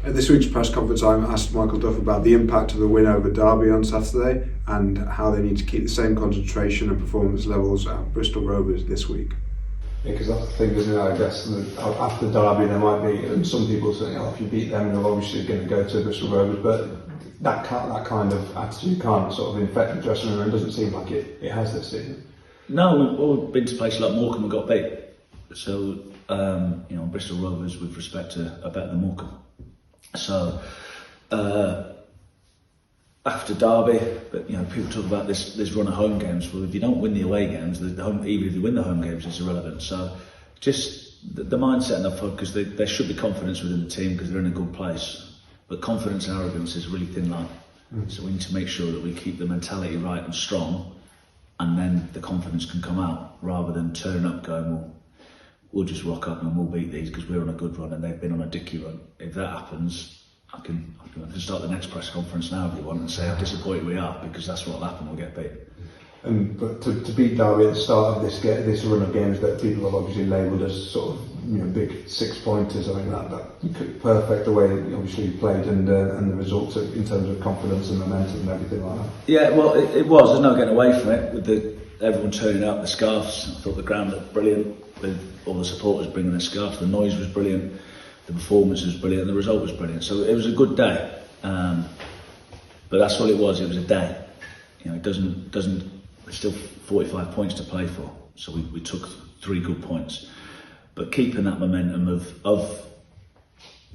At this week's press conference, I asked Michael Duff about the impact of the win over Derby on Saturday and how they need to keep the same concentration and performance levels at Bristol Rovers this week. Yeah, because that's the thing, isn't it? I guess that after Derby there might be some people saying, "Oh, if you beat them, you're obviously going to go to Bristol Rovers," but that kind of attitude can't sort of infect the dressing room. It doesn't seem like it has this season. No, we've been to places like Morecambe and got beat. So, Bristol Rovers, with respect to, are better than Morecambe. So, after Derby, but people talk about this run of home games. Well, if you don't win the away games, even if you win the home games, it's irrelevant. So, just the mindset and the focus. There should be confidence within the team because they're in a good place. But confidence and arrogance is a really thin line. So we need to make sure that we keep the mentality right and strong, and then the confidence can come out rather than turning up going, well, we'll just rock up and we'll beat these because we're on a good run and they've been on a dicky run. If that happens, I can start the next press conference now if you want and say how disappointed we are, because that's what'll happen, we'll get beat. But to beat Derby at the start of this run of games that people have obviously labelled as sort of big 6 pointers, I think that perfect the way obviously you played and the results in terms of confidence and momentum and everything like that. Yeah, well it was. There's no getting away from it with everyone turning up, the scarves. I thought the ground looked brilliant with all the supporters bringing their scarves. The noise was brilliant, the performance was brilliant, the result was brilliant. So it was a good day, but that's all it was. It was a day. It doesn't. There's still 45 points to play for. So we took 3 good points, but keeping that momentum of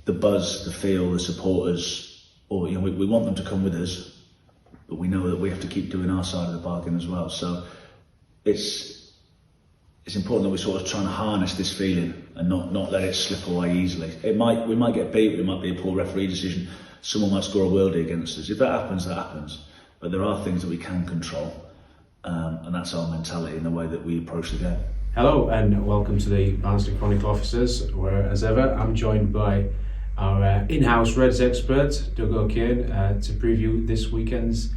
the buzz, the feel, the supporters. Or we want them to come with us, but we know that we have to keep doing our side of the bargain as well. So it's important that we sort of try and harness this feeling and not let it slip away easily. We might get beat, it might be a poor referee decision, someone might score a worldie against us. If that happens, that happens. But there are things that we can control, and that's our mentality and the way that we approach the game. Hello and welcome to the Barnsley Chronicle offices, where as ever I'm joined by our in-house Reds expert, Doug O'Kane, to preview this weekend's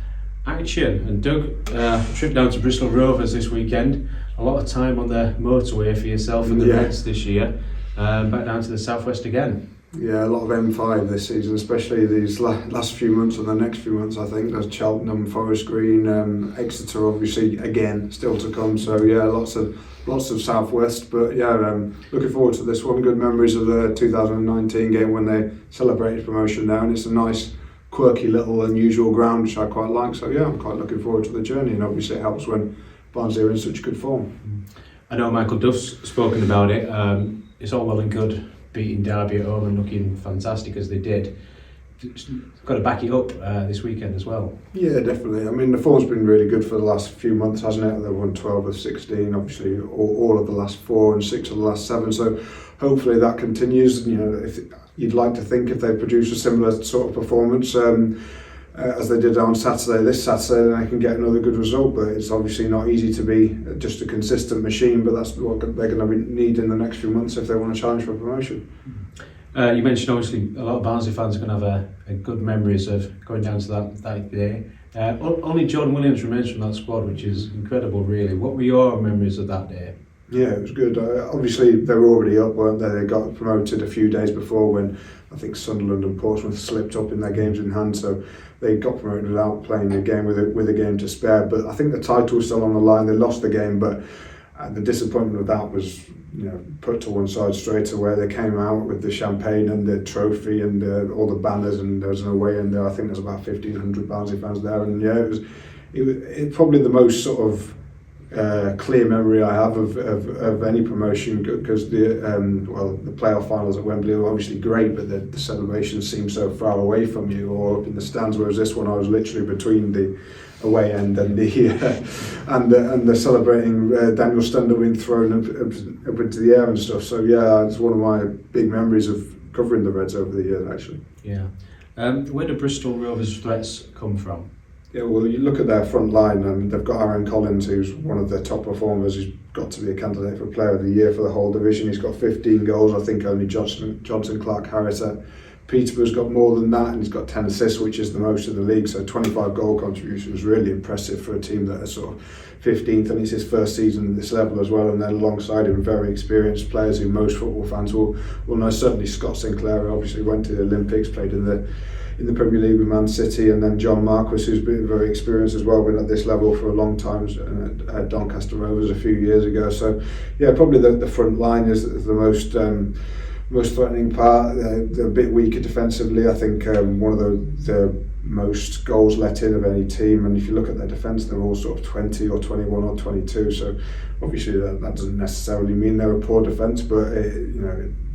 action. And Doug, trip down to Bristol Rovers this weekend, a lot of time on the motorway for yourself and the Reds this year, back down to the southwest again. Yeah, a lot of M5 this season, especially these last few months and the next few months. I think there's Cheltenham, Forest Green, Exeter obviously again still to come. So yeah, lots of southwest. But yeah, looking forward to this one. Good memories of the 2019 game when they celebrated promotion there, and it's a nice, quirky little unusual ground which I quite like. So yeah, I'm quite looking forward to the journey, and obviously it helps when Barnsley are in such good form. I know Michael Duff's spoken about it. It's all well and good beating Derby at home and looking fantastic as they did. Got to back it up this weekend as well. Yeah, definitely. I mean, the form's been really good for the last few months, hasn't it? They've won 12 of 16, obviously all of the last 4 and 6 of the last 7. So hopefully that continues. If you'd like to think if they produce a similar sort of performance as they did on this Saturday, they can get another good result. But it's obviously not easy to be just a consistent machine. But that's what they're going to need in the next few months if they want to challenge for promotion. You mentioned obviously a lot of Barnsley fans are going to have a good memories of going down to that day. Only John Williams remains from that squad, which is incredible really. What were your memories of that day? Yeah, it was good. Obviously they were already up, weren't they? They got promoted a few days before when I think Sunderland and Portsmouth slipped up in their games in hand, so they got promoted without playing a game with a game to spare. But I think the title was still on the line. They lost the game, but the disappointment of that was put to one side straight away. They came out with the champagne and the trophy and all the banners, and there was an away end there. I think there's about 1,500 Barnsley fans there, and yeah, it was probably the most sort of clear memory I have of any promotion, because the playoff finals at Wembley were obviously great, but the celebrations seemed so far away from you or up in the stands, whereas this one I was literally between the away end and the celebrating Daniel Stender being thrown up into the air and stuff. So yeah, it's one of my big memories of covering the Reds over the years actually. Yeah. Where do Bristol Rovers threats come from? Yeah, well, you look at their front line, and they've got Aaron Collins, who's one of their top performers. He's got to be a candidate for Player of the Year for the whole division. He's got 15 goals. I think only Johnson Clark Harris Peterborough's got more than that, and he's got 10 assists, which is the most of the league. So 25 goal contribution was really impressive for a team that is sort of 15th, and it's his first season at this level as well. And then alongside him, very experienced players who most football fans will know. Certainly Scott Sinclair, who obviously went to the Olympics, played in the Premier League with Man City, and then John Marquis, who's been very experienced as well, been at this level for a long time, at Doncaster Rovers a few years ago. So yeah, probably the front line is the most threatening part. They're a bit weaker defensively. I think one of the most goals let in of any team, and if you look at their defence, they're all sort of 20 or 21 or 22. So obviously that doesn't necessarily mean they're a poor defence, but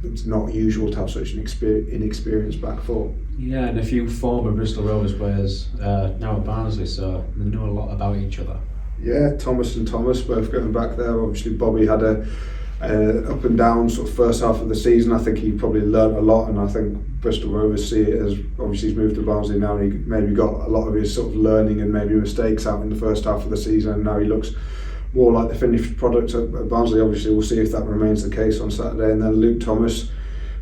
it's not usual to have such an inexperienced back four. Yeah, and a few former Bristol Rovers players now at Barnsley, so they know a lot about each other. Yeah, Thomas and Thomas both going back there. Obviously Bobby had a up and down sort of first half of the season. I think he probably learnt a lot, and I think Bristol Rovers see it as, obviously he's moved to Barnsley now, and he maybe got a lot of his sort of learning and maybe mistakes out in the first half of the season, and now he looks more like the finished product at Barnsley. Obviously we'll see if that remains the case on Saturday. And then Luke Thomas,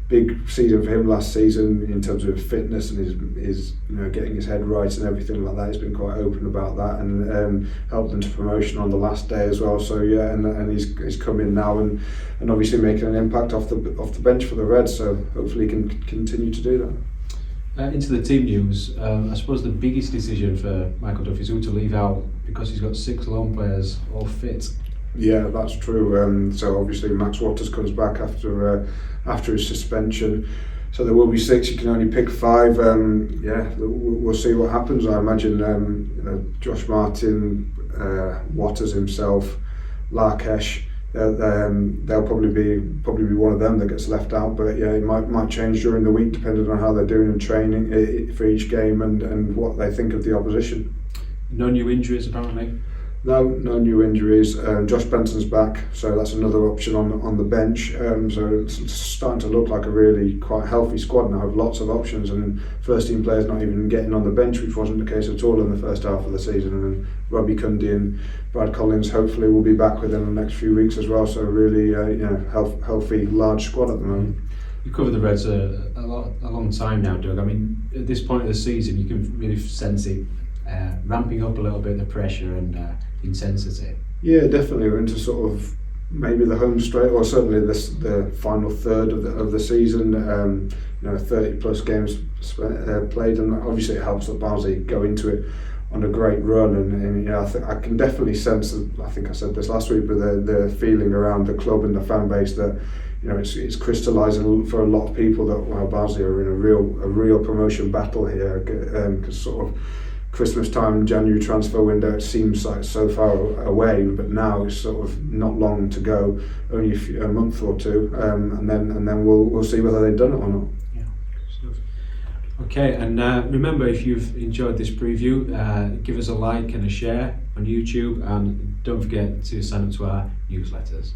big season for him last season in terms of fitness and his getting his head right and everything like that. He's been quite open about that, and helped them to promotion on the last day as well. So yeah, and he's come in now and obviously making an impact off the bench for the Reds. So hopefully he can continue to do that. Into the team news, I suppose the biggest decision for Michael Duff is who to leave out, because he's got 6 loan players all fit. Yeah, that's true. So obviously Max Waters comes back after his suspension. So there will be 6. You can only pick 5. We'll see what happens. I imagine Josh Martin, Waters himself, Larkesh. They'll probably be one of them that gets left out. But yeah, it might change during the week depending on how they're doing in training for each game and what they think of the opposition. No new injuries apparently. No new injuries. Josh Benson's back, so that's another option on the bench. So it's starting to look like a really quite healthy squad now, with lots of options, and first team players not even getting on the bench, which wasn't the case at all in the first half of the season. And then Robbie Cundy and Brad Collins hopefully will be back within the next few weeks as well. So really, healthy, large squad at the moment. You covered the Reds a long time now, Doug. I mean, at this point of the season, you can really sense it ramping up a little bit, the pressure and intensity. Yeah, definitely. We're into sort of maybe the home straight, or certainly the final third of the season. 30 plus games played, and obviously it helps that Barnsley go into it on a great run. And I can definitely sense, I think I said this last week, but the feeling around the club and the fan base that it's crystallising for a lot of people that Barnsley are in a real promotion battle here, because sort of Christmas time, January transfer window, it seems like so far away, but now it's sort of not long to go, only a month or two, and then we'll see whether they've done it or not. Yeah. Okay, and remember, if you've enjoyed this preview, give us a like and a share on YouTube, and don't forget to sign up to our newsletters.